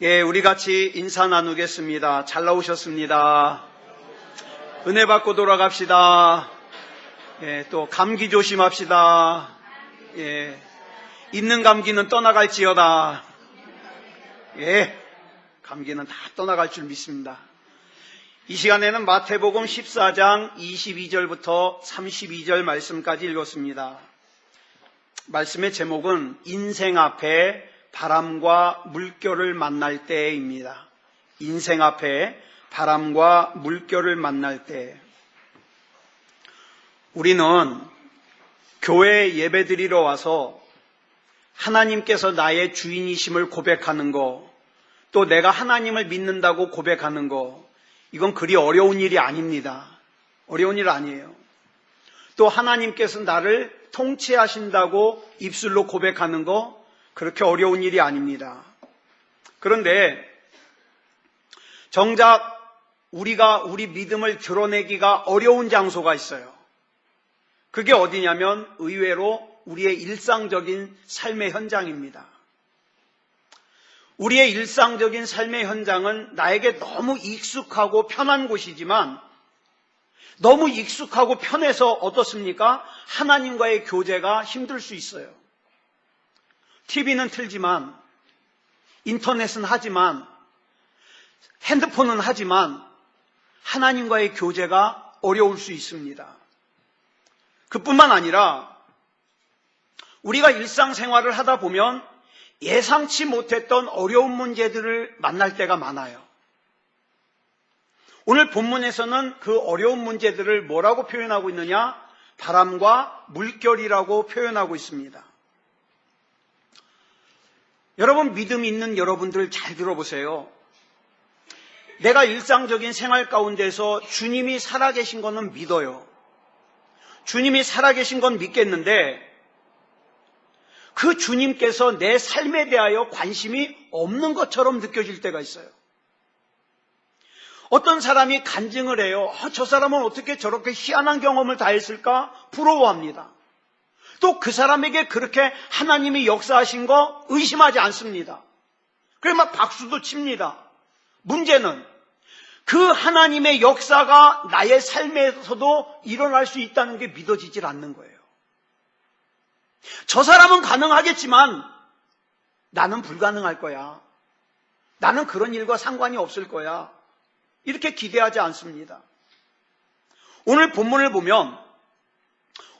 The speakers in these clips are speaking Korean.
예, 우리 같이 인사 나누겠습니다. 잘 나오셨습니다. 은혜 받고 돌아갑시다. 예, 또 감기 조심합시다. 예, 있는 감기는 떠나갈지어다. 예, 감기는 다 떠나갈 줄 믿습니다. 이 시간에는 마태복음 14장 22절부터 32절 말씀까지 읽었습니다. 말씀의 제목은 인생 앞에 바람과 물결을 만날 때입니다. 인생 앞에 바람과 물결을 만날 때. 우리는 교회에 예배드리러 와서 하나님께서 나의 주인이심을 고백하는 거, 또 내가 하나님을 믿는다고 고백하는 거, 이건 그리 어려운 일이 아닙니다. 어려운 일 아니에요. 또 하나님께서 나를 통치하신다고 입술로 고백하는 거, 그렇게 어려운 일이 아닙니다. 그런데 정작 우리가 우리 믿음을 드러내기가 어려운 장소가 있어요. 그게 어디냐면 의외로 우리의 일상적인 삶의 현장입니다. 우리의 일상적인 삶의 현장은 나에게 너무 익숙하고 편한 곳이지만, 너무 익숙하고 편해서 어떻습니까? 하나님과의 교제가 힘들 수 있어요. TV는 틀지만, 인터넷은 하지만, 핸드폰은 하지만 하나님과의 교제가 어려울 수 있습니다. 그뿐만 아니라 우리가 일상생활을 하다 보면 예상치 못했던 어려운 문제들을 만날 때가 많아요. 오늘 본문에서는 그 어려운 문제들을 뭐라고 표현하고 있느냐? 바람과 물결이라고 표현하고 있습니다. 여러분, 믿음 있는 여러분들 잘 들어보세요. 내가 일상적인 생활 가운데서 주님이 살아계신 거는 믿어요. 주님이 살아계신 건 믿겠는데, 그 주님께서 내 삶에 대하여 관심이 없는 것처럼 느껴질 때가 있어요. 어떤 사람이 간증을 해요. 저 사람은 어떻게 저렇게 희한한 경험을 다 했을까? 부러워합니다. 또 그 사람에게 그렇게 하나님이 역사하신 거 의심하지 않습니다. 그래 막 박수도 칩니다. 문제는 그 하나님의 역사가 나의 삶에서도 일어날 수 있다는 게 믿어지질 않는 거예요. 저 사람은 가능하겠지만 나는 불가능할 거야. 나는 그런 일과 상관이 없을 거야. 이렇게 기대하지 않습니다. 오늘 본문을 보면,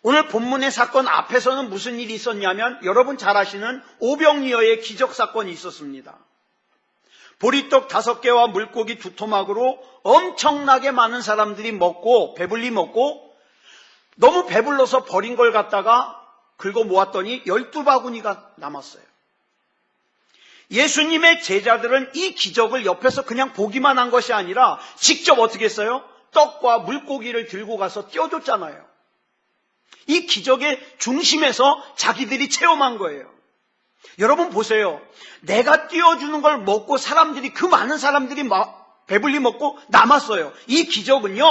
오늘 본문의 사건 앞에서는 무슨 일이 있었냐면, 여러분 잘 아시는 오병이어의 기적사건이 있었습니다. 보리떡 5개와 물고기 2토막으로 엄청나게 많은 사람들이 먹고 배불리 먹고, 너무 배불러서 버린 걸 갖다가 긁어 모았더니 12바구니가 남았어요. 예수님의 제자들은 이 기적을 옆에서 그냥 보기만 한 것이 아니라 직접 어떻게 했어요? 떡과 물고기를 들고 가서 띄워줬잖아요. 이 기적의 중심에서 자기들이 체험한 거예요. 여러분 보세요. 내가 띄워주는 걸 먹고 사람들이, 그 많은 사람들이 배불리 먹고 남았어요. 이 기적은요,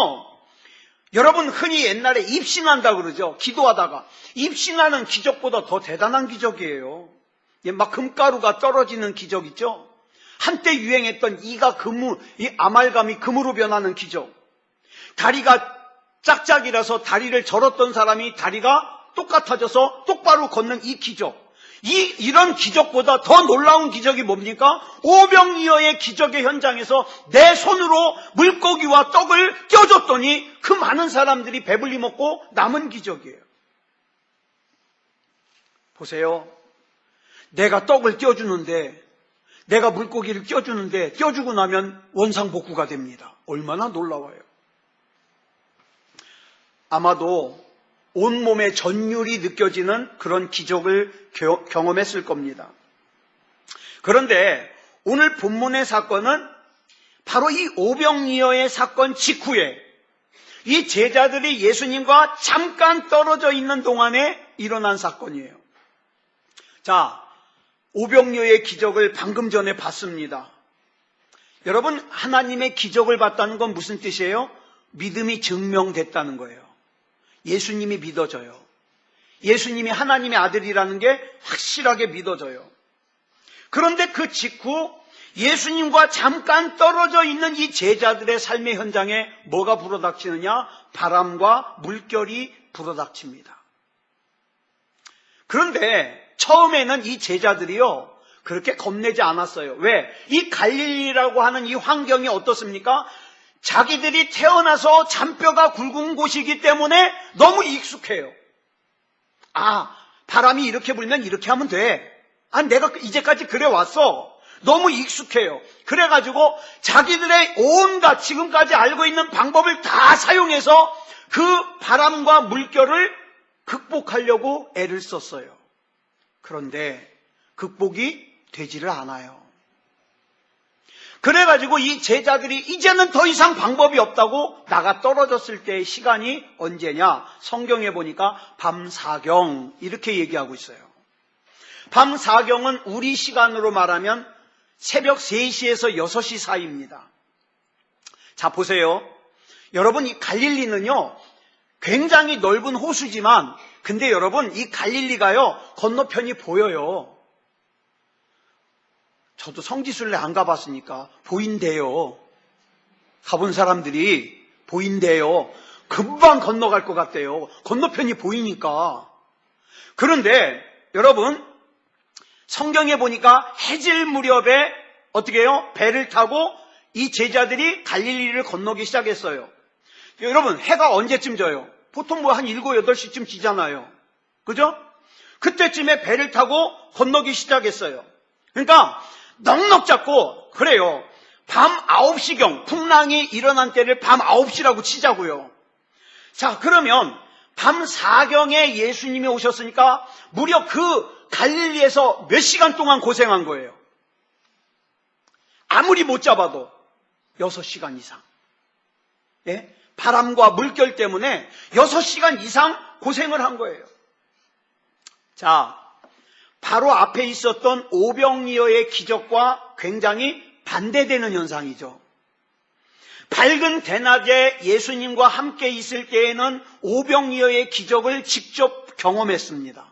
여러분 흔히 옛날에 입신한다 그러죠. 기도하다가 입신하는 기적보다 더 대단한 기적이에요. 막 금가루가 떨어지는 기적 있죠. 한때 유행했던 이가 금으로, 이 아말감이 금으로 변하는 기적. 다리가 짝짝이라서 다리를 절었던 사람이 다리가 똑같아져서 똑바로 걷는 이 기적. 이런 기적보다 더 놀라운 기적이 뭡니까? 오병이어의 기적의 현장에서 내 손으로 물고기와 떡을 띄워줬더니 그 많은 사람들이 배불리 먹고 남은 기적이에요. 보세요. 내가 떡을 띄워주는데, 내가 물고기를 띄워주는데, 띄워주고 나면 원상복구가 됩니다. 얼마나 놀라워요. 아마도 온몸에 전율이 느껴지는 그런 기적을 경험했을 겁니다. 그런데 오늘 본문의 사건은 바로 이 오병이어의 사건 직후에 이 제자들이 예수님과 잠깐 떨어져 있는 동안에 일어난 사건이에요. 자, 오병이어의 기적을 방금 전에 봤습니다. 여러분, 하나님의 기적을 봤다는 건 무슨 뜻이에요? 믿음이 증명됐다는 거예요. 예수님이 믿어져요. 예수님이 하나님의 아들이라는 게 확실하게 믿어져요. 그런데 그 직후 예수님과 잠깐 떨어져 있는 이 제자들의 삶의 현장에 뭐가 불어닥치느냐? 바람과 물결이 불어닥칩니다. 그런데 처음에는 이 제자들이요, 그렇게 겁내지 않았어요. 왜? 이 갈릴리라고 하는 이 환경이 어떻습니까? 자기들이 태어나서 잔뼈가 굵은 곳이기 때문에 너무 익숙해요. 아, 바람이 이렇게 불면 이렇게 하면 돼. 아, 내가 이제까지 그래 왔어. 너무 익숙해요. 그래가지고 자기들의 온갖 지금까지 알고 있는 방법을 다 사용해서 그 바람과 물결을 극복하려고 애를 썼어요. 그런데 극복이 되지를 않아요. 그래가지고 이 제자들이 이제는 더 이상 방법이 없다고 나가 떨어졌을 때의 시간이 언제냐? 성경에 보니까 밤사경 이렇게 얘기하고 있어요. 밤사경은 우리 시간으로 말하면 새벽 3시에서 6시 사이입니다. 자, 보세요. 여러분, 이 갈릴리는요, 굉장히 넓은 호수지만, 근데 여러분, 이 갈릴리가요, 건너편이 보여요. 저도 성지순례 안 가봤으니까 보인대요. 가본 사람들이 보인대요. 금방 건너갈 것 같대요. 건너편이 보이니까. 그런데 여러분, 성경에 보니까 해질 무렵에 어떻게 해요? 배를 타고 이 제자들이 갈릴리를 건너기 시작했어요. 여러분, 해가 언제쯤 져요? 보통 뭐 한 7, 8시쯤 지잖아요. 그죠? 그때쯤에 배를 타고 건너기 시작했어요. 그러니까 넉넉 잡고, 그래요, 밤 9시경, 풍랑이 일어난 때를 밤 9시라고 치자고요. 자, 그러면 밤 4경에 예수님이 오셨으니까 무려 그 갈릴리에서 몇 시간 동안 고생한 거예요. 아무리 못 잡아도 6시간 이상. 예? 바람과 물결 때문에 6시간 이상 고생을 한 거예요. 자, 바로 앞에 있었던 오병이어의 기적과 굉장히 반대되는 현상이죠. 밝은 대낮에 예수님과 함께 있을 때에는 오병이어의 기적을 직접 경험했습니다.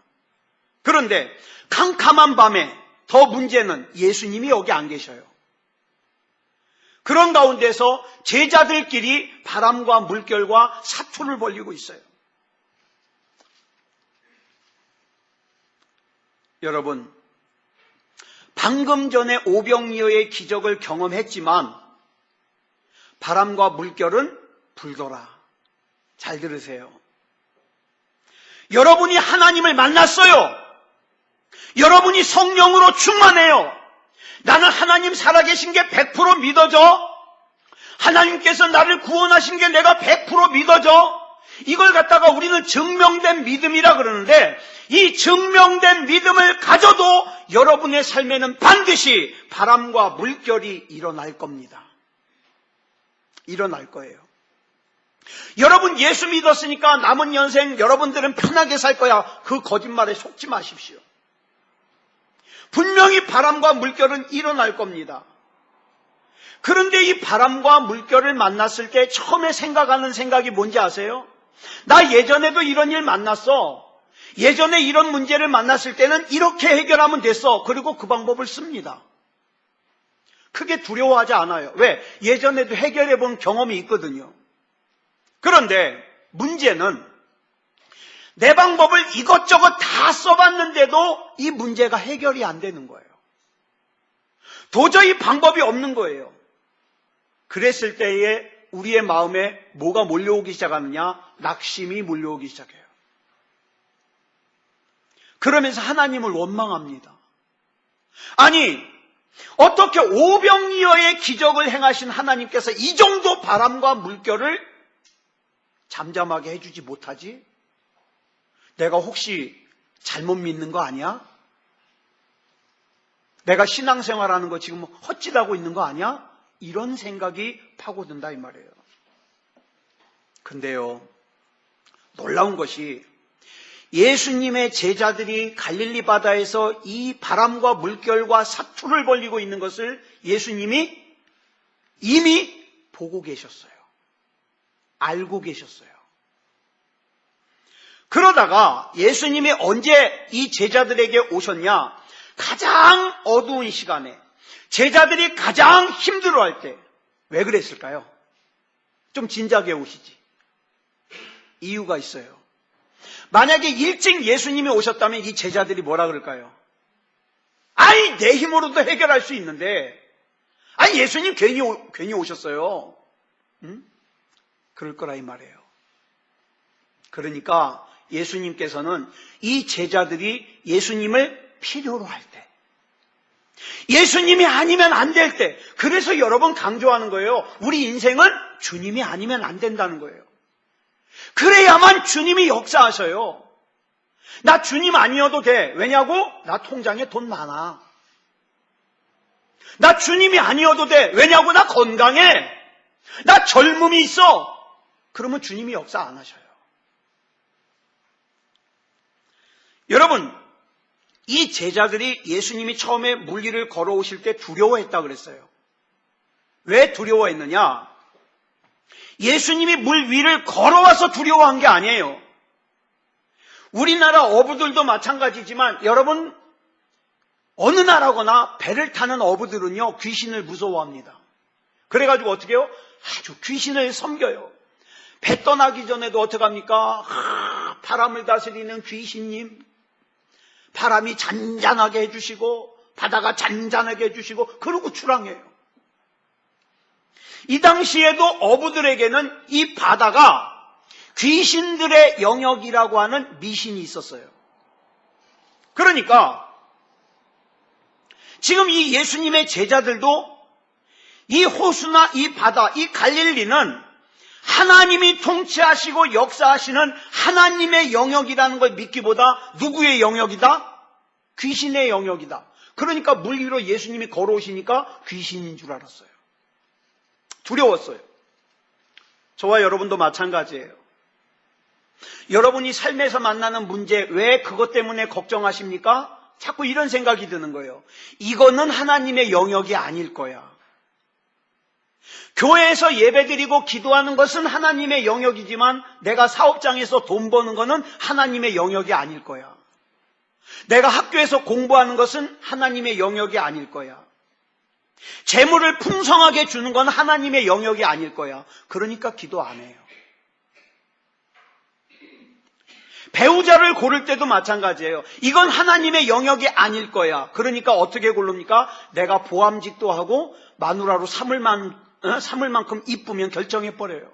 그런데 캄캄한 밤에 더 문제는 예수님이 여기 안 계셔요. 그런 가운데서 제자들끼리 바람과 물결과 사투를 벌이고 있어요. 여러분, 방금 전에 오병이어의 기적을 경험했지만 바람과 물결은 불더라. 잘 들으세요. 여러분이 하나님을 만났어요. 여러분이 성령으로 충만해요. 나는 하나님 살아계신 게 100% 믿어져. 하나님께서 나를 구원하신 게 내가 100% 믿어져. 이걸 갖다가 우리는 증명된 믿음이라 그러는데, 이 증명된 믿음을 가져도 여러분의 삶에는 반드시 바람과 물결이 일어날 겁니다. 일어날 거예요. 여러분, 예수 믿었으니까 남은 인생 여러분들은 편하게 살 거야. 그 거짓말에 속지 마십시오. 분명히 바람과 물결은 일어날 겁니다. 그런데 이 바람과 물결을 만났을 때 처음에 생각하는 생각이 뭔지 아세요? 나 예전에도 이런 일 만났어. 예전에 이런 문제를 만났을 때는 이렇게 해결하면 됐어. 그리고 그 방법을 씁니다. 크게 두려워하지 않아요. 왜? 예전에도 해결해 본 경험이 있거든요. 그런데 문제는 내 방법을 이것저것 다 써봤는데도 이 문제가 해결이 안 되는 거예요. 도저히 방법이 없는 거예요. 그랬을 때에 우리의 마음에 뭐가 몰려오기 시작하느냐? 낙심이 몰려오기 시작해요. 그러면서 하나님을 원망합니다. 아니, 어떻게 오병이어의 기적을 행하신 하나님께서 이 정도 바람과 물결을 잠잠하게 해주지 못하지? 내가 혹시 잘못 믿는 거 아니야? 내가 신앙생활하는 거 지금 헛짓하고 있는 거 아니야? 이런 생각이 파고든다 이 말이에요. 근데요, 놀라운 것이 예수님의 제자들이 갈릴리 바다에서 이 바람과 물결과 사투를 벌이고 있는 것을 예수님이 이미 보고 계셨어요. 알고 계셨어요. 그러다가 예수님이 언제 이 제자들에게 오셨냐? 가장 어두운 시간에, 제자들이 가장 힘들어할 때 왜 그랬을까요? 좀 진작에 오시지. 이유가 있어요. 만약에 일찍 예수님이 오셨다면 이 제자들이 뭐라 그럴까요? 아니, 내 힘으로도 해결할 수 있는데, 아니, 예수님 괜히 오셨어요. 응? 그럴 거라 이 말이에요. 그러니까 예수님께서는 이 제자들이 예수님을 필요로 할 때, 예수님이 아니면 안 될 때, 그래서 여러 번 강조하는 거예요. 우리 인생은 주님이 아니면 안 된다는 거예요. 그래야만 주님이 역사하셔요. 나 주님 아니어도 돼. 왜냐고? 나 통장에 돈 많아. 나 주님이 아니어도 돼. 왜냐고? 나 건강해. 나 젊음이 있어. 그러면 주님이 역사 안 하셔요. 여러분, 이 제자들이 예수님이 처음에 물 위를 걸어오실 때 두려워했다 그랬어요. 왜 두려워했느냐? 예수님이 물 위를 걸어와서 두려워한 게 아니에요. 우리나라 어부들도 마찬가지지만 여러분, 어느 나라거나 배를 타는 어부들은요, 귀신을 무서워합니다. 그래가지고 어떻게 해요? 아주 귀신을 섬겨요. 배 떠나기 전에도 어떻게 합니까? 바람을 다스리는 귀신님, 바람이 잔잔하게 해주시고 바다가 잔잔하게 해주시고 그러고 출항해요. 이 당시에도 어부들에게는 이 바다가 귀신들의 영역이라고 하는 미신이 있었어요. 그러니까 지금 이 예수님의 제자들도 이 호수나 이 바다, 이 갈릴리는 하나님이 통치하시고 역사하시는 하나님의 영역이라는 걸 믿기보다 누구의 영역이다? 귀신의 영역이다. 그러니까 물 위로 예수님이 걸어오시니까 귀신인 줄 알았어요. 두려웠어요. 저와 여러분도 마찬가지예요. 여러분이 삶에서 만나는 문제, 왜 그것 때문에 걱정하십니까? 자꾸 이런 생각이 드는 거예요. 이거는 하나님의 영역이 아닐 거야. 교회에서 예배드리고 기도하는 것은 하나님의 영역이지만 내가 사업장에서 돈 버는 것은 하나님의 영역이 아닐 거야. 내가 학교에서 공부하는 것은 하나님의 영역이 아닐 거야. 재물을 풍성하게 주는 건 하나님의 영역이 아닐 거야. 그러니까 기도 안 해요. 배우자를 고를 때도 마찬가지예요. 이건 하나님의 영역이 아닐 거야. 그러니까 어떻게 고릅니까? 내가 보암직도 하고 마누라로 삼을 만큼 이쁘면 결정해버려요.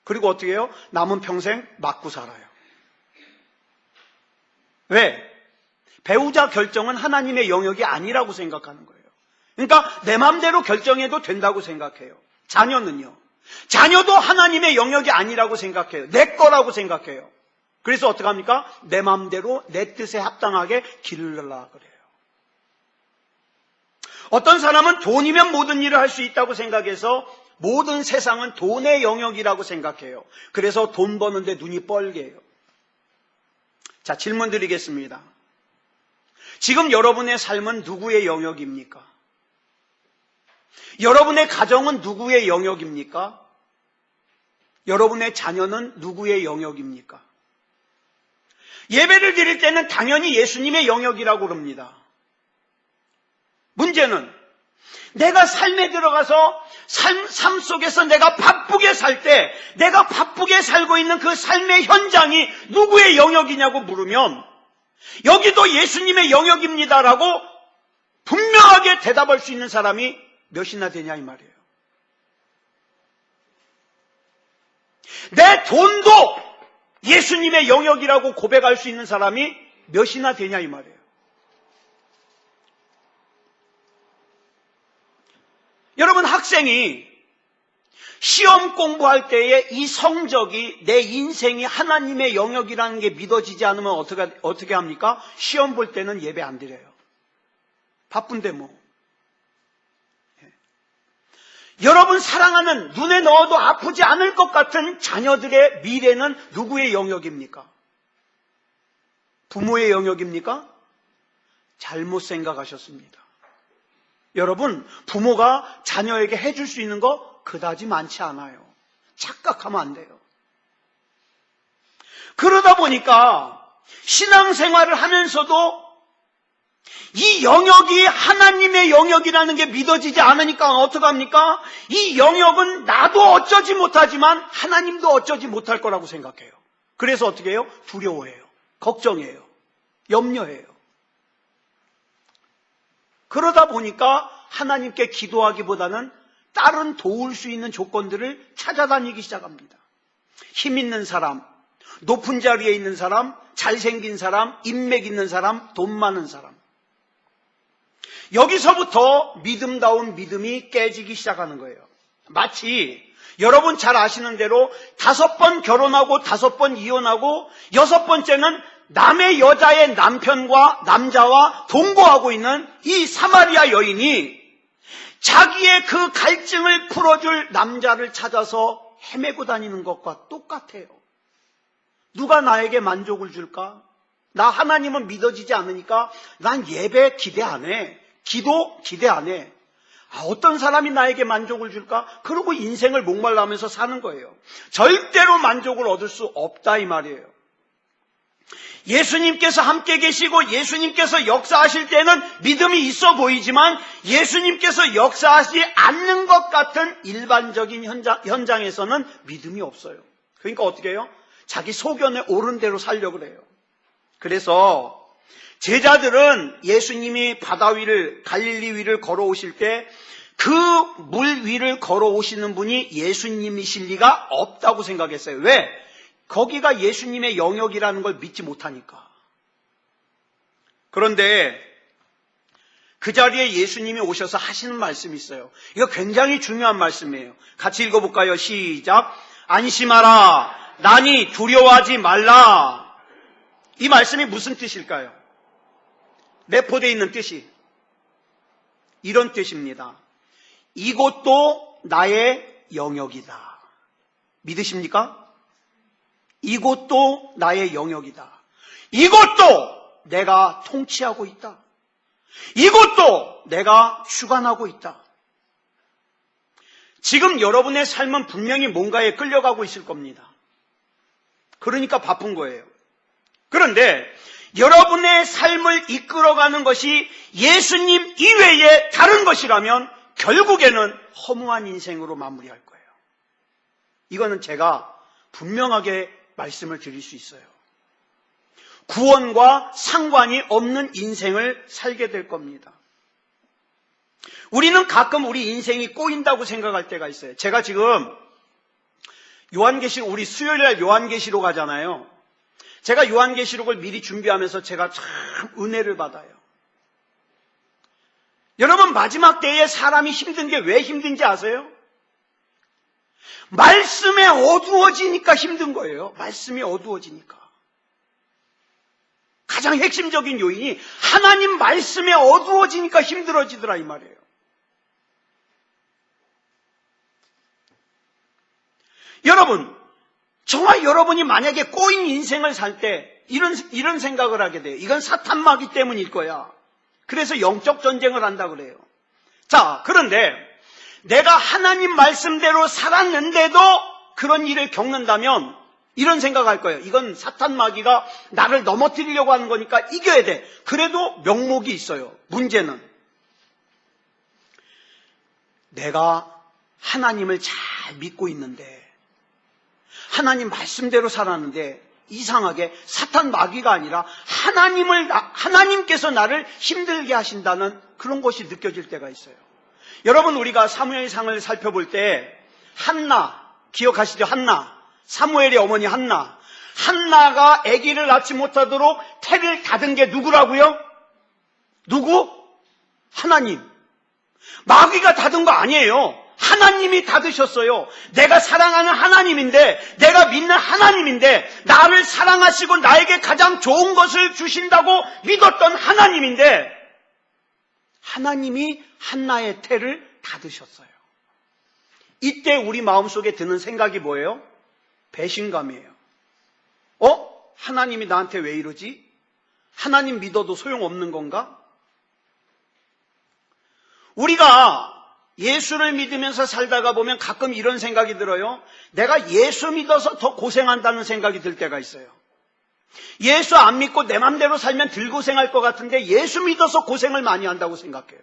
그리고 어떻게 해요? 남은 평생 맞고 살아요. 왜? 배우자 결정은 하나님의 영역이 아니라고 생각하는 거예요. 그러니까 내 마음대로 결정해도 된다고 생각해요. 자녀는요. 자녀도 하나님의 영역이 아니라고 생각해요. 내 거라고 생각해요. 그래서 어떻게 합니까? 내 마음대로 내 뜻에 합당하게 기르려고 그래요. 어떤 사람은 돈이면 모든 일을 할 수 있다고 생각해서 모든 세상은 돈의 영역이라고 생각해요. 그래서 돈 버는데 눈이 뻘개요. 자, 질문 드리겠습니다. 지금 여러분의 삶은 누구의 영역입니까? 여러분의 가정은 누구의 영역입니까? 여러분의 자녀는 누구의 영역입니까? 예배를 드릴 때는 당연히 예수님의 영역이라고 그럽니다. 문제는 내가 삶에 들어가서 삶 속에서 내가 바쁘게 살 때 내가 바쁘게 살고 있는 그 삶의 현장이 누구의 영역이냐고 물으면 여기도 예수님의 영역입니다라고 분명하게 대답할 수 있는 사람이 몇이나 되냐 이 말이에요. 내 돈도 예수님의 영역이라고 고백할 수 있는 사람이 몇이나 되냐 이 말이에요. 여러분, 학생이 시험 공부할 때에 이 성적이 내 인생이 하나님의 영역이라는 게 믿어지지 않으면 어떻게 합니까? 시험 볼 때는 예배 안 드려요. 바쁜데 뭐. 여러분 사랑하는 눈에 넣어도 아프지 않을 것 같은 자녀들의 미래는 누구의 영역입니까? 부모의 영역입니까? 잘못 생각하셨습니다. 여러분, 부모가 자녀에게 해줄 수 있는 거 그다지 많지 않아요. 착각하면 안 돼요. 그러다 보니까 신앙생활을 하면서도 이 영역이 하나님의 영역이라는 게 믿어지지 않으니까 어떡합니까? 이 영역은 나도 어쩌지 못하지만 하나님도 어쩌지 못할 거라고 생각해요. 그래서 어떻게 해요? 두려워해요. 걱정해요. 염려해요. 그러다 보니까 하나님께 기도하기보다는 다른 도울 수 있는 조건들을 찾아다니기 시작합니다. 힘 있는 사람, 높은 자리에 있는 사람, 잘생긴 사람, 인맥 있는 사람, 돈 많은 사람. 여기서부터 믿음다운 믿음이 깨지기 시작하는 거예요. 마치 여러분 잘 아시는 대로 5번 결혼하고 5번 이혼하고 6번째는 남의 여자의 남편과 남자와 동거하고 있는 이 사마리아 여인이 자기의 그 갈증을 풀어줄 남자를 찾아서 헤매고 다니는 것과 똑같아요. 누가 나에게 만족을 줄까? 나 하나님은 믿어지지 않으니까 난 예배 기대 안 해. 기도 기대 안 해. 어떤 사람이 나에게 만족을 줄까? 그러고 인생을 목말라하면서 사는 거예요. 절대로 만족을 얻을 수 없다 이 말이에요. 예수님께서 함께 계시고 예수님께서 역사하실 때는 믿음이 있어 보이지만 예수님께서 역사하지 않는 것 같은 일반적인 현장에서는 믿음이 없어요. 그러니까 어떻게 해요? 자기 소견에 옳은 대로 살려고 그래요. 그래서 제자들은 예수님이 바다 위를 갈릴리 위를 걸어오실 때 그 물 위를 걸어오시는 분이 예수님이실 리가 없다고 생각했어요. 왜? 거기가 예수님의 영역이라는 걸 믿지 못하니까. 그런데 그 자리에 예수님이 오셔서 하시는 말씀이 있어요. 이거 굉장히 중요한 말씀이에요. 같이 읽어볼까요? 시작. 안심하라. 나니 두려워하지 말라. 이 말씀이 무슨 뜻일까요? 내포되어 있는 뜻이 이런 뜻입니다. 이곳도 나의 영역이다. 믿으십니까? 이곳도 나의 영역이다. 이곳도 내가 통치하고 있다. 이곳도 내가 주관하고 있다. 지금 여러분의 삶은 분명히 뭔가에 끌려가고 있을 겁니다. 그러니까 바쁜 거예요. 그런데 여러분의 삶을 이끌어가는 것이 예수님 이외에 다른 것이라면 결국에는 허무한 인생으로 마무리할 거예요. 이거는 제가 분명하게 말씀을 드릴 수 있어요. 구원과 상관이 없는 인생을 살게 될 겁니다. 우리는 가끔 우리 인생이 꼬인다고 생각할 때가 있어요. 제가 지금 요한계시록, 우리 수요일날 요한계시록 하잖아요. 제가 요한계시록을 미리 준비하면서 제가 참 은혜를 받아요. 여러분, 마지막 때에 사람이 힘든 게 왜 힘든지 아세요? 말씀에 어두워지니까 힘든 거예요. 말씀이 어두워지니까. 가장 핵심적인 요인이 하나님 말씀에 어두워지니까 힘들어지더라 이 말이에요. 여러분, 정말 여러분이 만약에 꼬인 인생을 살 때 이런 생각을 하게 돼요. 이건 사탄마귀 때문일 거야. 그래서 영적 전쟁을 한다 그래요. 자, 그런데 내가 하나님 말씀대로 살았는데도 그런 일을 겪는다면 이런 생각할 거예요. 이건 사탄마귀가 나를 넘어뜨리려고 하는 거니까 이겨야 돼. 그래도 명목이 있어요. 문제는 내가 하나님을 잘 믿고 있는데, 하나님 말씀대로 살았는데 이상하게 사탄마귀가 아니라 하나님께서 나를 힘들게 하신다는 그런 것이 느껴질 때가 있어요. 여러분, 우리가 사무엘상을 살펴볼 때 한나, 기억하시죠? 한나, 사무엘의 어머니 한나가 아기를 낳지 못하도록 태를 닫은 게 누구라고요? 누구? 하나님. 마귀가 닫은 거 아니에요. 하나님이 닫으셨어요. 내가 사랑하는 하나님인데, 내가 믿는 하나님인데, 나를 사랑하시고 나에게 가장 좋은 것을 주신다고 믿었던 하나님인데, 하나님이 한나의 태를 닫으셨어요. 이때 우리 마음속에 드는 생각이 뭐예요? 배신감이에요. 하나님이 나한테 왜 이러지? 하나님 믿어도 소용없는 건가? 우리가 예수를 믿으면서 살다가 보면 가끔 이런 생각이 들어요. 내가 예수 믿어서 더 고생한다는 생각이 들 때가 있어요. 예수 안 믿고 내 맘대로 살면 덜 고생할 것 같은데 예수 믿어서 고생을 많이 한다고 생각해요.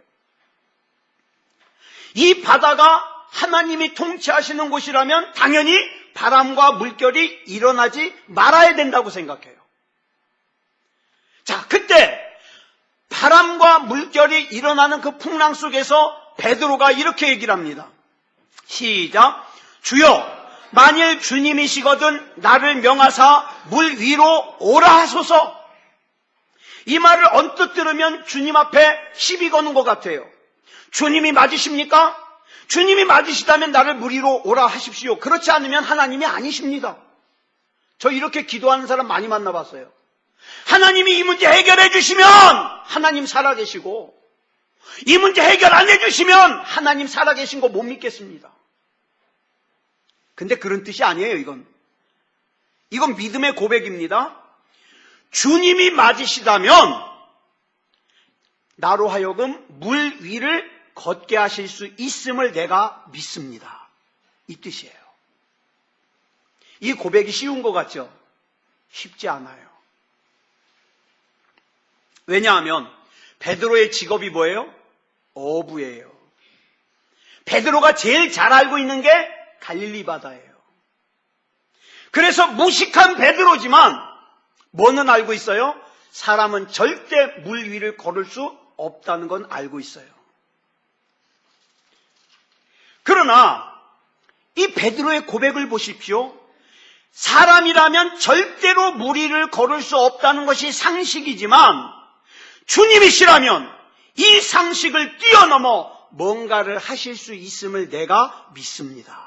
이 바다가 하나님이 통치하시는 곳이라면 당연히 바람과 물결이 일어나지 말아야 된다고 생각해요. 자, 그때 바람과 물결이 일어나는 그 풍랑 속에서 베드로가 이렇게 얘기를 합니다. 시작. 주여, 만일 주님이시거든 나를 명하사 물 위로 오라 하소서. 이 말을 언뜻 들으면 주님 앞에 시비 거는 것 같아요. 주님이 맞으십니까? 주님이 맞으시다면 나를 물 위로 오라 하십시오. 그렇지 않으면 하나님이 아니십니다. 저 이렇게 기도하는 사람 많이 만나봤어요. 하나님이 이 문제 해결해 주시면 하나님 살아계시고, 이 문제 해결 안 해주시면 하나님 살아계신 거 못 믿겠습니다. 근데 그런 뜻이 아니에요. 이건 믿음의 고백입니다. 주님이 맞으시다면 나로 하여금 물 위를 걷게 하실 수 있음을 내가 믿습니다. 이 뜻이에요. 이 고백이 쉬운 것 같죠? 쉽지 않아요. 왜냐하면 베드로의 직업이 뭐예요? 어부예요. 베드로가 제일 잘 알고 있는 게 갈릴리 바다예요. 그래서 무식한 베드로지만 뭐는 알고 있어요? 사람은 절대 물 위를 걸을 수 없다는 건 알고 있어요. 그러나 이 베드로의 고백을 보십시오. 사람이라면 절대로 물 위를 걸을 수 없다는 것이 상식이지만 주님이시라면 이 상식을 뛰어넘어 뭔가를 하실 수 있음을 내가 믿습니다.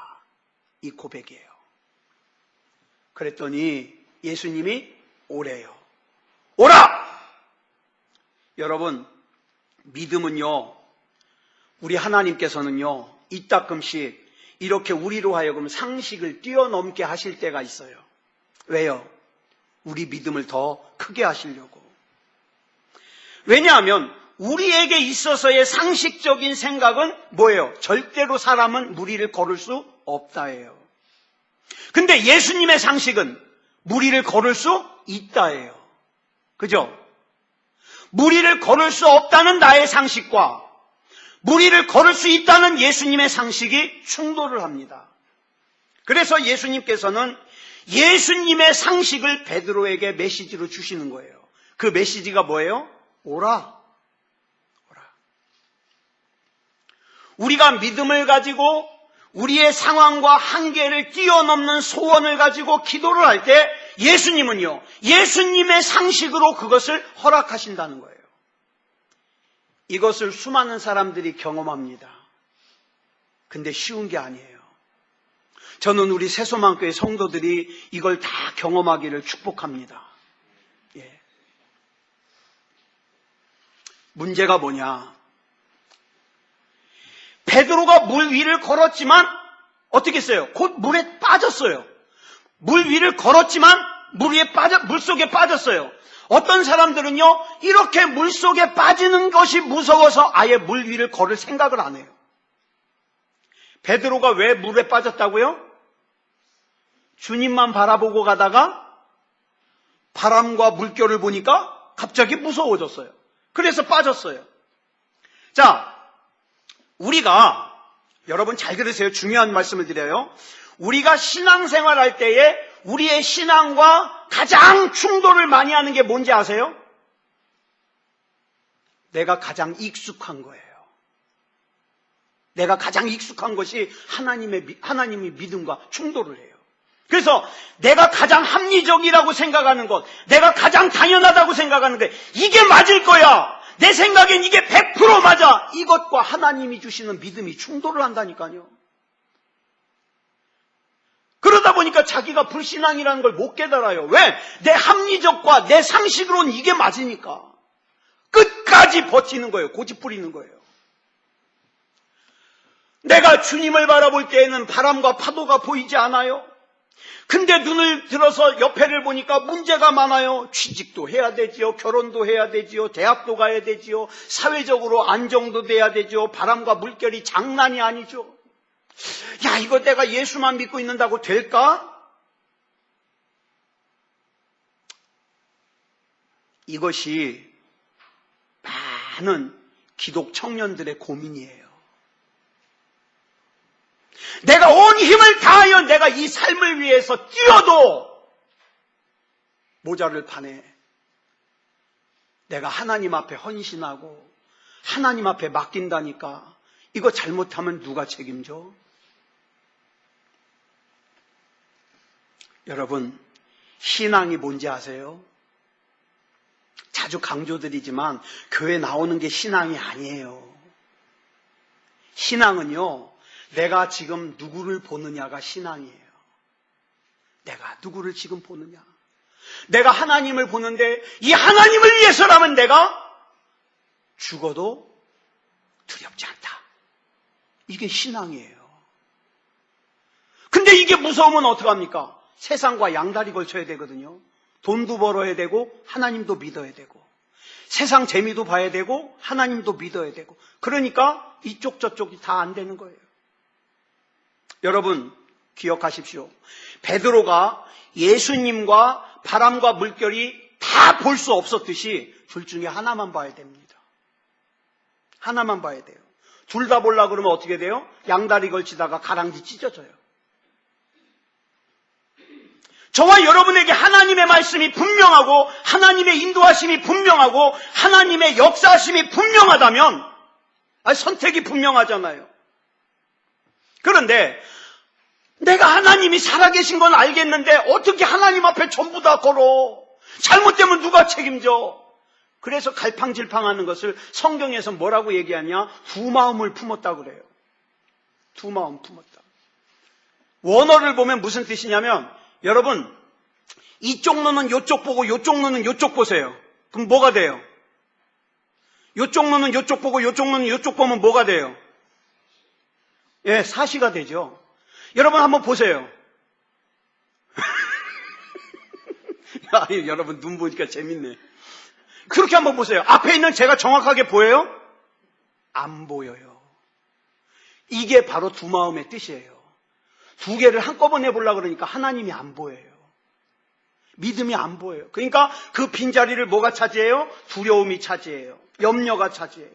이 고백이에요. 그랬더니 예수님이 오래요. 오라! 여러분, 믿음은요, 우리 하나님께서는요, 이따금씩 이렇게 우리로 하여금 상식을 뛰어넘게 하실 때가 있어요. 왜요? 우리 믿음을 더 크게 하시려고. 왜냐하면 우리에게 있어서의 상식적인 생각은 뭐예요? 절대로 사람은 물 위를 걸을 수 없다예요. 근데 예수님의 상식은 물 위를 걸을 수 있다예요. 그죠? 물 위를 걸을 수 없다는 나의 상식과 물 위를 걸을 수 있다는 예수님의 상식이 충돌을 합니다. 그래서 예수님께서는 예수님의 상식을 베드로에게 메시지로 주시는 거예요. 그 메시지가 뭐예요? 오라. 우리가 믿음을 가지고 우리의 상황과 한계를 뛰어넘는 소원을 가지고 기도를 할 때 예수님은요, 예수님의 상식으로 그것을 허락하신다는 거예요. 이것을 수많은 사람들이 경험합니다. 근데 쉬운 게 아니에요. 저는 우리 새소망교회 성도들이 이걸 다 경험하기를 축복합니다. 예. 문제가 뭐냐? 베드로가 물 위를 걸었지만 어떻게 했어요? 곧 물에 빠졌어요. 물 위를 걸었지만 물 속에 빠졌어요. 어떤 사람들은요, 이렇게 물 속에 빠지는 것이 무서워서 아예 물 위를 걸을 생각을 안 해요. 베드로가 왜 물에 빠졌다고요? 주님만 바라보고 가다가 바람과 물결을 보니까 갑자기 무서워졌어요. 그래서 빠졌어요. 자, 우리가, 여러분 잘 들으세요. 중요한 말씀을 드려요. 우리가 신앙생활 할 때에 우리의 신앙과 가장 충돌을 많이 하는 게 뭔지 아세요? 내가 가장 익숙한 거예요. 내가 가장 익숙한 것이 하나님의 믿음과 충돌을 해요. 그래서 내가 가장 합리적이라고 생각하는 것, 내가 가장 당연하다고 생각하는 것, 이게 맞을 거야. 내 생각엔 이게 100% 맞아. 이것과 하나님이 주시는 믿음이 충돌을 한다니까요. 그러다 보니까 자기가 불신앙이라는 걸 못 깨달아요. 왜? 내 합리적과 내 상식으로는 이게 맞으니까. 끝까지 버티는 거예요. 고집 부리는 거예요. 내가 주님을 바라볼 때에는 바람과 파도가 보이지 않아요. 근데 눈을 들어서 옆에를 보니까 문제가 많아요. 취직도 해야 되지요. 결혼도 해야 되지요. 대학도 가야 되지요. 사회적으로 안정도 돼야 되죠. 바람과 물결이 장난이 아니죠. 야, 이거 내가 예수만 믿고 있는다고 될까? 이것이 많은 기독 청년들의 고민이에요. 내가 온 힘을 다하여 내가 이 삶을 위해서 뛰어도 모자를 파네. 내가 하나님 앞에 헌신하고 하나님 앞에 맡긴다니까 이거 잘못하면 누가 책임져? 여러분, 신앙이 뭔지 아세요? 자주 강조드리지만 교회 나오는 게 신앙이 아니에요. 신앙은요, 내가 지금 누구를 보느냐가 신앙이에요. 내가 누구를 지금 보느냐. 내가 하나님을 보는데 이 하나님을 위해서라면 내가 죽어도 두렵지 않다. 이게 신앙이에요. 근데 이게 무서우면 어떡합니까? 세상과 양다리 걸쳐야 되거든요. 돈도 벌어야 되고 하나님도 믿어야 되고 세상 재미도 봐야 되고 하나님도 믿어야 되고 그러니까 이쪽 저쪽이 다 안 되는 거예요. 여러분 기억하십시오. 베드로가 예수님과 바람과 물결이 다 볼 수 없었듯이 둘 중에 하나만 봐야 됩니다. 하나만 봐야 돼요. 둘 다 보려고 그러면 어떻게 돼요? 양다리 걸치다가 가랑지 찢어져요. 저와 여러분에게 하나님의 말씀이 분명하고 하나님의 인도하심이 분명하고 하나님의 역사하심이 분명하다면 선택이 분명하잖아요. 그런데 내가 하나님이 살아계신 건 알겠는데 어떻게 하나님 앞에 전부 다 걸어? 잘못되면 누가 책임져? 그래서 갈팡질팡하는 것을 성경에서 뭐라고 얘기하냐? 두 마음을 품었다고 그래요. 두 마음 품었다. 원어를 보면 무슨 뜻이냐면 여러분 이쪽 눈은 이쪽 보고 이쪽 눈은 이쪽 보세요. 그럼 뭐가 돼요? 이쪽 눈은 이쪽 보고 이쪽 눈은 이쪽 보면 뭐가 돼요? 예, 사시가 되죠. 여러분 한번 보세요. 아니, 여러분 눈 보니까 재밌네. 그렇게 한번 보세요. 앞에 있는 제가 정확하게 보여요? 안 보여요. 이게 바로 두 마음의 뜻이에요. 두 개를 한꺼번에 보려고 그러니까 하나님이 안 보여요. 믿음이 안 보여요. 그러니까 그 빈자리를 뭐가 차지해요? 두려움이 차지해요. 염려가 차지해요.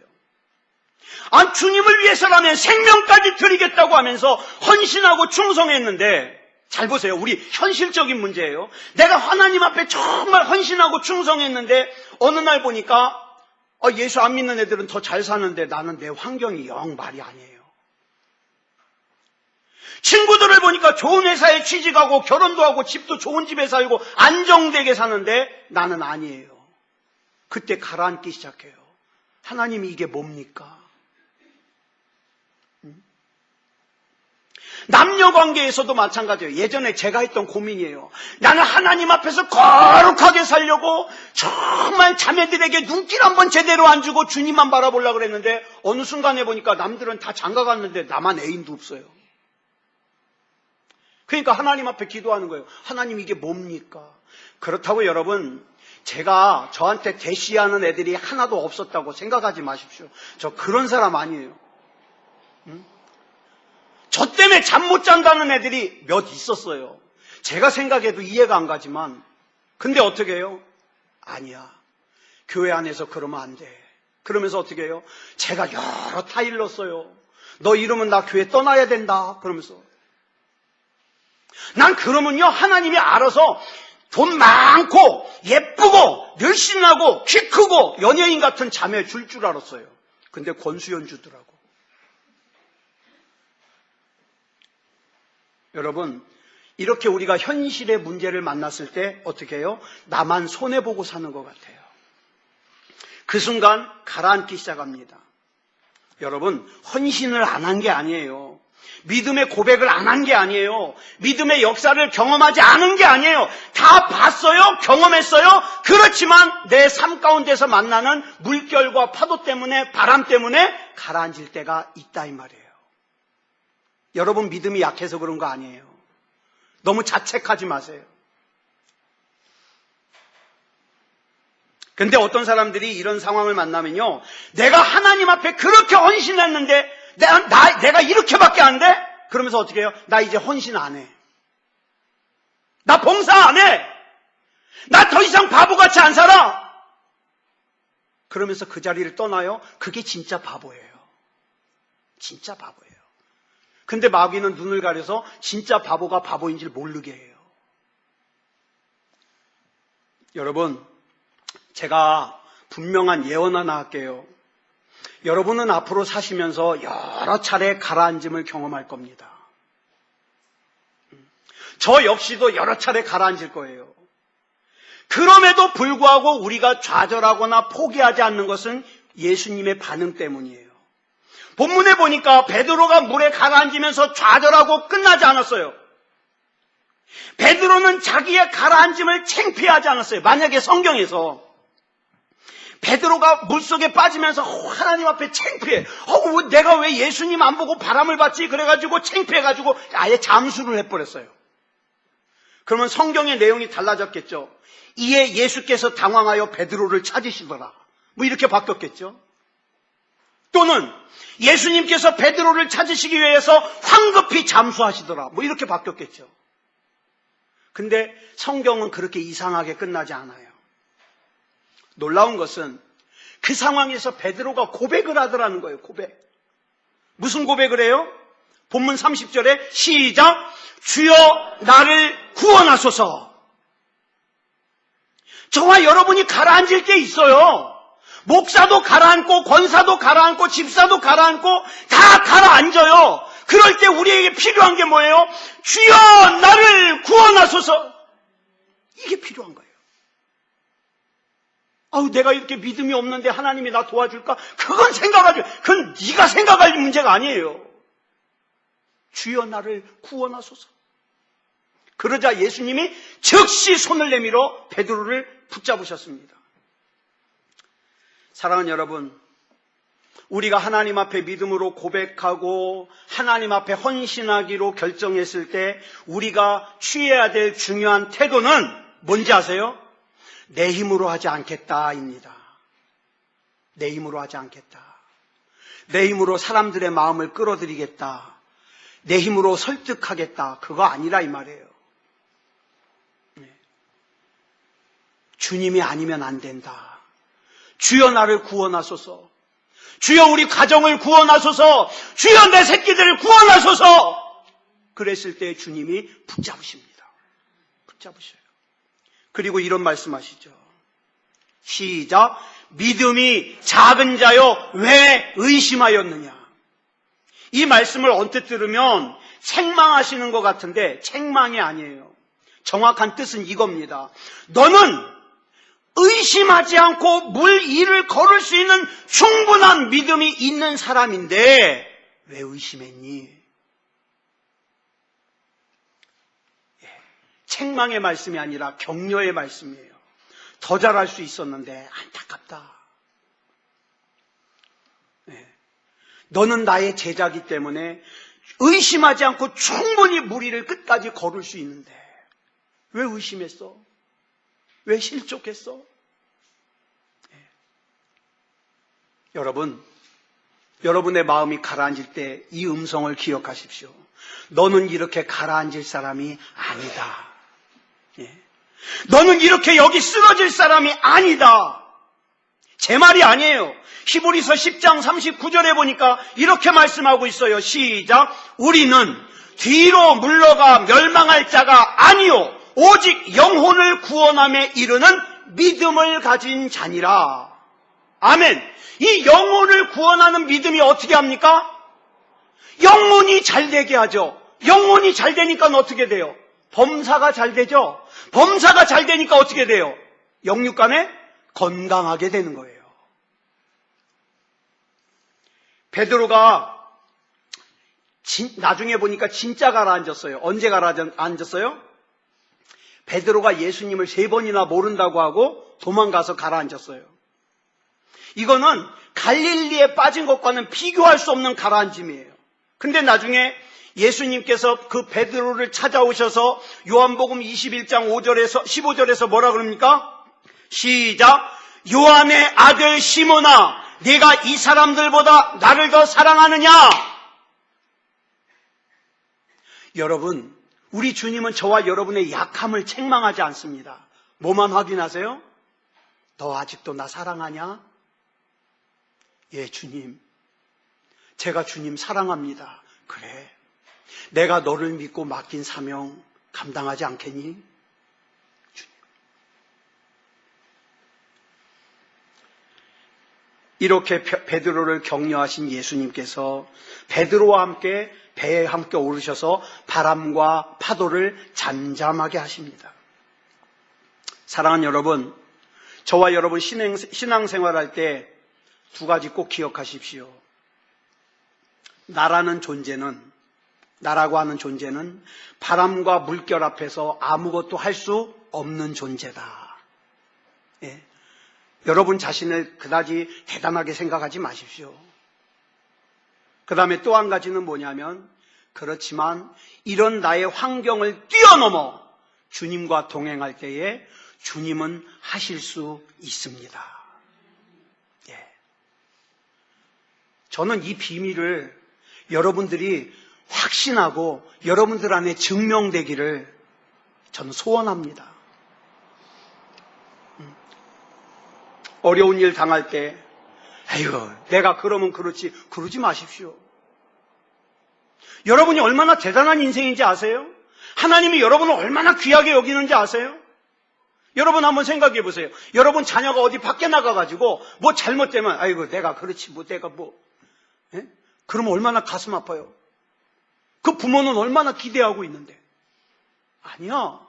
주님을 위해서라면 생명까지 드리겠다고 하면서 헌신하고 충성했는데 잘 보세요. 우리 현실적인 문제예요. 내가 하나님 앞에 정말 헌신하고 충성했는데 어느 날 보니까 예수 안 믿는 애들은 더 잘 사는데 나는 내 환경이 영 말이 아니에요. 친구들을 보니까 좋은 회사에 취직하고 결혼도 하고 집도 좋은 집에 살고 안정되게 사는데 나는 아니에요. 그때 가라앉기 시작해요. 하나님이 이게 뭡니까? 남녀관계에서도 마찬가지예요. 예전에 제가 했던 고민이에요. 나는 하나님 앞에서 거룩하게 살려고 정말 자매들에게 눈길 한번 제대로 안 주고 주님만 바라보려고 그랬는데 어느 순간에 보니까 남들은 다 장가갔는데 나만 애인도 없어요. 그러니까 하나님 앞에 기도하는 거예요. 하나님 이게 뭡니까? 그렇다고 여러분 제가 저한테 대시하는 애들이 하나도 없었다고 생각하지 마십시오. 저 그런 사람 아니에요. 저 때문에 잠 못 잔다는 애들이 몇 있었어요. 제가 생각해도 이해가 안 가지만 근데 어떻게 해요? 아니야. 교회 안에서 그러면 안 돼. 그러면서 어떻게 해요? 제가 여러 타일러 써요. 너 이러면 나 교회 떠나야 된다. 그러면서 난 그러면요 하나님이 알아서 돈 많고 예쁘고 늘씬하고 키 크고 연예인 같은 자매 줄 알았어요. 근데 권수연 주더라고. 여러분 이렇게 우리가 현실의 문제를 만났을 때 어떻게 해요? 나만 손해보고 사는 것 같아요. 그 순간 가라앉기 시작합니다. 여러분 헌신을 안 한 게 아니에요. 믿음의 고백을 안 한 게 아니에요. 믿음의 역사를 경험하지 않은 게 아니에요. 다 봤어요. 경험했어요. 그렇지만 내 삶 가운데서 만나는 물결과 파도 때문에 바람 때문에 가라앉을 때가 있다 이 말이에요. 여러분 믿음이 약해서 그런 거 아니에요. 너무 자책하지 마세요. 근데 어떤 사람들이 이런 상황을 만나면요. 내가 하나님 앞에 그렇게 헌신했는데 내가 이렇게밖에 안 돼? 그러면서 어떻게 해요? 나 이제 헌신 안 해. 나 봉사 안 해. 나 더 이상 바보같이 안 살아. 그러면서 그 자리를 떠나요? 그게 진짜 바보예요. 진짜 바보예요. 근데 마귀는 눈을 가려서 진짜 바보가 바보인 줄 모르게 해요. 여러분, 제가 분명한 예언 하나 할게요. 여러분은 앞으로 사시면서 여러 차례 가라앉음을 경험할 겁니다. 저 역시도 여러 차례 가라앉을 거예요. 그럼에도 불구하고 우리가 좌절하거나 포기하지 않는 것은 예수님의 반응 때문이에요. 본문에 보니까 베드로가 물에 가라앉으면서 좌절하고 끝나지 않았어요. 베드로는 자기의 가라앉음을 창피하지 않았어요. 만약에 성경에서 베드로가 물속에 빠지면서 하나님 앞에 창피해. 내가 왜 예수님 안 보고 바람을 봤지? 그래가지고 창피해가지고 아예 잠수를 해버렸어요. 그러면 성경의 내용이 달라졌겠죠. 이에 예수께서 당황하여 베드로를 찾으시더라. 뭐 이렇게 바뀌었겠죠. 또는 예수님께서 베드로를 찾으시기 위해서 황급히 잠수하시더라. 뭐 이렇게 바뀌었겠죠. 근데 성경은 그렇게 이상하게 끝나지 않아요. 놀라운 것은 그 상황에서 베드로가 고백을 하더라는 거예요. 고백. 무슨 고백을 해요? 본문 30절에 시작. 주여 나를 구원하소서. 저와 여러분이 가라앉을 때 있어요. 목사도 가라앉고 권사도 가라앉고 집사도 가라앉고 다 가라앉아요. 그럴 때 우리에게 필요한 게 뭐예요? 주여 나를 구원하소서. 이게 필요한 거예요. 내가 이렇게 믿음이 없는데 하나님이 나 도와줄까? 그건 네가 생각할 문제가 아니에요. 주여 나를 구원하소서. 그러자 예수님이 즉시 손을 내밀어 베드로를 붙잡으셨습니다. 사랑하는 여러분, 우리가 하나님 앞에 믿음으로 고백하고 하나님 앞에 헌신하기로 결정했을 때 우리가 취해야 될 중요한 태도는 뭔지 아세요? 내 힘으로 하지 않겠다입니다. 내 힘으로 하지 않겠다. 내 힘으로 사람들의 마음을 끌어들이겠다. 내 힘으로 설득하겠다. 그거 아니라 이 말이에요. 주님이 아니면 안 된다. 주여 나를 구원하소서. 주여 우리 가정을 구원하소서. 주여 내 새끼들을 구원하소서. 그랬을 때 주님이 붙잡으십니다. 붙잡으셔요. 그리고 이런 말씀하시죠. 시작. 믿음이 작은 자여 왜 의심하였느냐. 이 말씀을 언뜻 들으면 책망하시는 것 같은데 책망이 아니에요. 정확한 뜻은 이겁니다. 너는 의심하지 않고 물 위를 걸을 수 있는 충분한 믿음이 있는 사람인데 왜 의심했니? 책망의 말씀이 아니라 격려의 말씀이에요. 더 잘할 수 있었는데 안타깝다. 너는 나의 제자기 때문에 의심하지 않고 충분히 물 위를 끝까지 걸을 수 있는데 왜 의심했어? 왜 실족했어? 여러분, 여러분의 마음이 가라앉을 때 이 음성을 기억하십시오. 너는 이렇게 가라앉을 사람이 아니다. 너는 이렇게 여기 쓰러질 사람이 아니다. 제 말이 아니에요. 히브리서 10장 39절에 보니까 이렇게 말씀하고 있어요. 시작. 우리는 뒤로 물러가 멸망할 자가 아니요 오직 영혼을 구원함에 이르는 믿음을 가진 자니라. 아멘. 이 영혼을 구원하는 믿음이 어떻게 합니까? 영혼이 잘 되게 하죠. 영혼이 잘 되니까 어떻게 돼요? 범사가 잘 되죠. 범사가 잘 되니까 어떻게 돼요? 영육간에 건강하게 되는 거예요. 베드로가 나중에 보니까 진짜 가라앉았어요. 언제 가라앉았어요? 베드로가 예수님을 3번이나 모른다고 하고 도망가서 가라앉았어요. 이거는 갈릴리에 빠진 것과는 비교할 수 없는 가라앉음이에요. 근데 나중에 예수님께서 그 베드로를 찾아오셔서 요한복음 21장 5절에서 15절에서 뭐라 그럽니까? 시작. 요한의 아들 시몬아, 네가 이 사람들보다 나를 더 사랑하느냐? 여러분, 우리 주님은 저와 여러분의 약함을 책망하지 않습니다. 뭐만 확인하세요? 너 아직도 나 사랑하냐? 예, 주님. 제가 주님 사랑합니다. 그래. 내가 너를 믿고 맡긴 사명 감당하지 않겠니? 주님. 이렇게 베드로를 격려하신 예수님께서 베드로와 함께 배에 함께 오르셔서 바람과 파도를 잠잠하게 하십니다. 사랑하는 여러분, 저와 여러분 신앙생활할 때 두 가지 꼭 기억하십시오. 나라고 하는 존재는 바람과 물결 앞에서 아무것도 할 수 없는 존재다. 예. 여러분 자신을 그다지 대단하게 생각하지 마십시오. 그 다음에 또 한 가지는 뭐냐면, 그렇지만 이런 나의 환경을 뛰어넘어 주님과 동행할 때에 주님은 하실 수 있습니다. 예. 저는 이 비밀을 여러분들이 확신하고 여러분들 안에 증명되기를 저는 소원합니다. 어려운 일 당할 때 에휴, 내가 그러면 그렇지, 그러지 마십시오. 여러분이 얼마나 대단한 인생인지 아세요? 하나님이 여러분을 얼마나 귀하게 여기는지 아세요? 여러분 한번 생각해 보세요. 여러분 자녀가 어디 밖에 나가가지고 뭐 잘못되면 아이고 내가 그렇지 뭐 내가 뭐 예? 그러면 얼마나 가슴 아파요. 그 부모는 얼마나 기대하고 있는데. 아니야.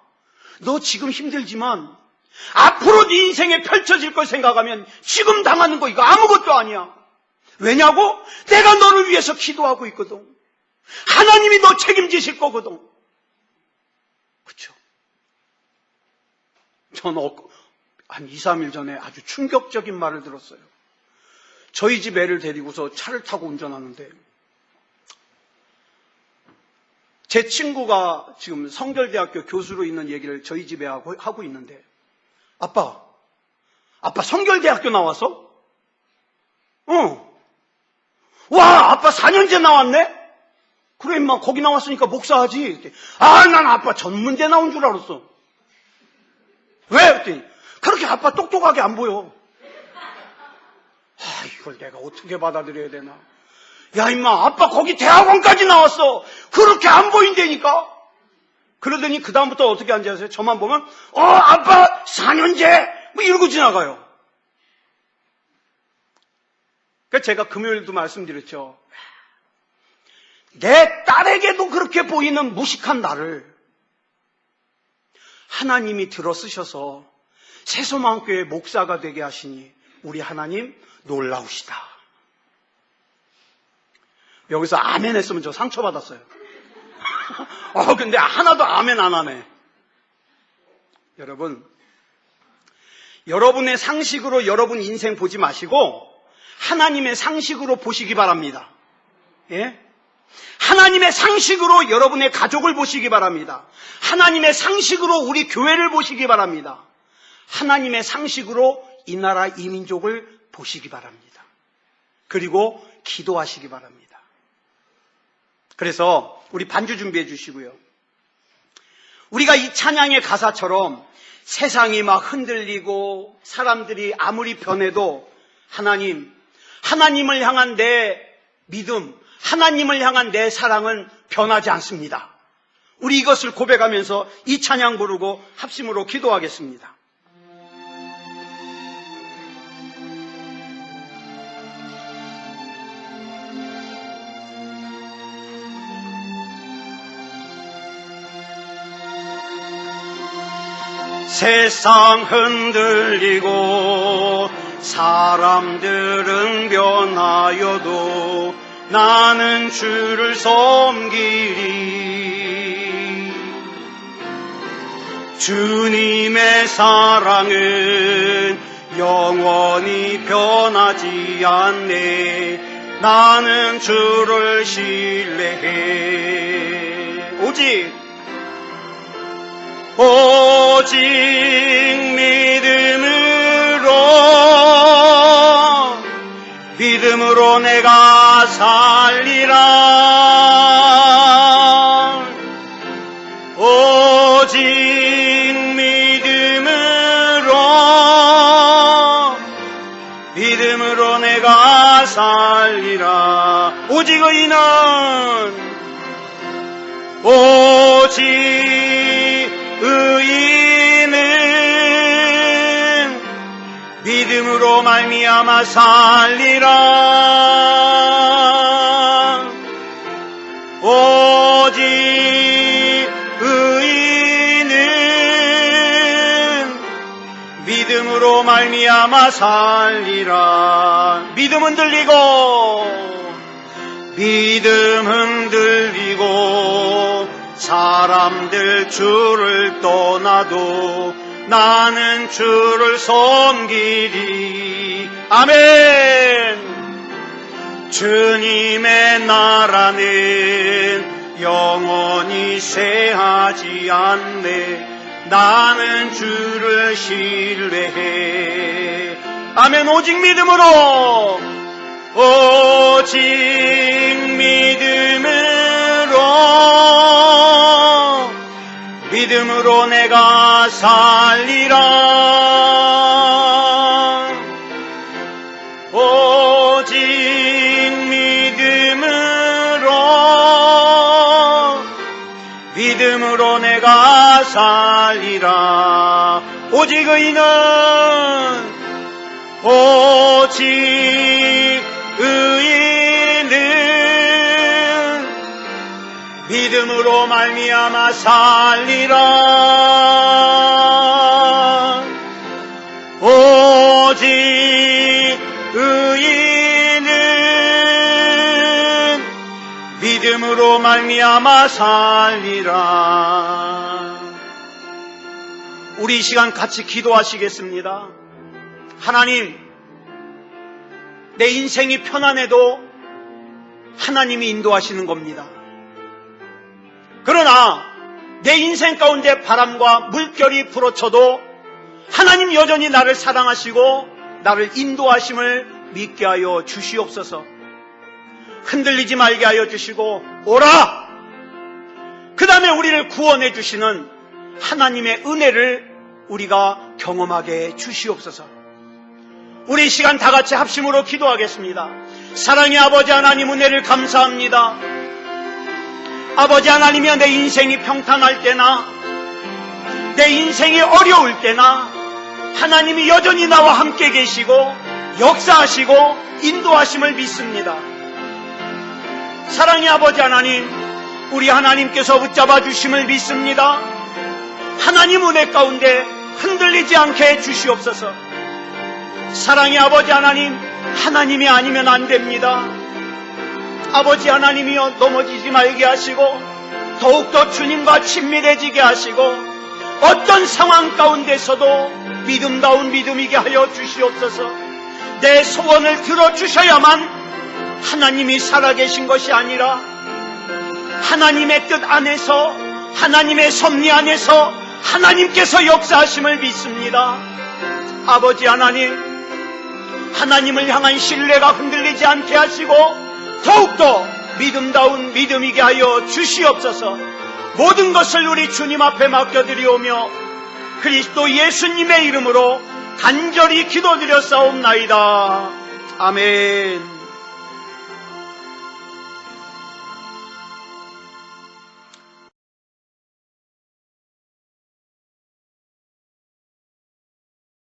너 지금 힘들지만 앞으로 네 인생에 펼쳐질 걸 생각하면 지금 당하는 거 이거 아무것도 아니야. 왜냐고? 내가 너를 위해서 기도하고 있거든. 하나님이 너 책임지실 거거든. 그렇죠? 저는 한 2, 3일 전에 아주 충격적인 말을 들었어요. 저희 집 애를 데리고서 차를 타고 운전하는데 제 친구가 지금 성결대학교 교수로 있는 얘기를 저희 집에 하고 있는데 아빠 성결대학교 나왔어? 와, 아빠 4년제 나왔네? 그래, 임마, 거기 나왔으니까 목사하지. 난 아빠 전문대 나온 줄 알았어. 왜? 그랬더니, 그렇게 아빠 똑똑하게 안 보여. 이걸 내가 어떻게 받아들여야 되나? 야, 임마, 아빠 거기 대학원까지 나왔어. 그렇게 안 보인다니까? 그러더니 그다음부터 어떻게 하는지 아세요? 저만 보면 아빠 4년제 뭐 이러고 지나가요. 그러니까 제가 금요일도 말씀드렸죠. 내 딸에게도 그렇게 보이는 무식한 나를 하나님이 들어 쓰셔서 새소망교회 목사가 되게 하시니 우리 하나님 놀라우시다. 여기서 아멘 했으면 저 상처받았어요. 근데 하나도 아멘 안 하네. 여러분, 여러분의 상식으로 여러분 인생 보지 마시고 하나님의 상식으로 보시기 바랍니다. 예? 하나님의 상식으로 여러분의 가족을 보시기 바랍니다. 하나님의 상식으로 우리 교회를 보시기 바랍니다. 하나님의 상식으로 이 나라 이 민족을 보시기 바랍니다. 그리고 기도하시기 바랍니다. 그래서 우리 반주 준비해 주시고요. 우리가 이 찬양의 가사처럼 세상이 막 흔들리고 사람들이 아무리 변해도 하나님을 향한 내 믿음, 하나님을 향한 내 사랑은 변하지 않습니다. 우리 이것을 고백하면서 이 찬양 부르고 합심으로 기도하겠습니다. 세상 흔들리고 사람들은 변하여도 나는 주를 섬기리. 주님의 사랑은 영원히 변하지 않네. 나는 주를 신뢰해. 오직 믿음으로 내가 살리라. 오직 믿음으로 내가 오직 의인은 믿음으로 말미암아 살리라. 오직 의인은 믿음으로 말미암아 살리라. 믿음 흔들리고 사람들 주를 떠나도 나는 주를 섬기리. 아멘. 주님의 나라는 영원히 쇠하지 않네. 나는 주를 신뢰해. 아멘. 오직 믿음으로 내가 살리라. 오직 믿음으로 내가 살리라. 오직 의인은 믿음으로 말미암아 살리라. 오직 의인은 믿음으로 말미암아 살리라. 우리 이 시간 같이 기도하시겠습니다. 하나님, 내 인생이 편안해도 하나님이 인도하시는 겁니다. 그러나 내 인생 가운데 바람과 물결이 불어쳐도 하나님 여전히 나를 사랑하시고 나를 인도하심을 믿게 하여 주시옵소서. 흔들리지 말게 하여 주시고 오라! 그 다음에 우리를 구원해 주시는 하나님의 은혜를 우리가 경험하게 주시옵소서. 우리 이 시간 다 같이 합심으로 기도하겠습니다. 사랑의 아버지 하나님, 은혜를 감사합니다. 아버지 하나님이여, 내 인생이 평탄할 때나 내 인생이 어려울 때나 하나님이 여전히 나와 함께 계시고 역사하시고 인도하심을 믿습니다. 사랑의 아버지 하나님, 우리 하나님께서 붙잡아 주심을 믿습니다. 하나님 은혜 가운데 흔들리지 않게 해 주시옵소서. 사랑의 아버지 하나님, 하나님이 아니면 안 됩니다. 아버지 하나님이여, 넘어지지 말게 하시고 더욱더 주님과 친밀해지게 하시고 어떤 상황 가운데서도 믿음다운 믿음이게 하여 주시옵소서. 내 소원을 들어주셔야만 하나님이 살아계신 것이 아니라 하나님의 뜻 안에서, 하나님의 섭리 안에서 하나님께서 역사하심을 믿습니다. 아버지 하나님, 하나님을 향한 신뢰가 흔들리지 않게 하시고 더욱더 믿음다운 믿음이게 하여 주시옵소서. 모든 것을 우리 주님 앞에 맡겨드리오며 그리스도 예수님의 이름으로 간절히 기도드렸사옵나이다. 아멘.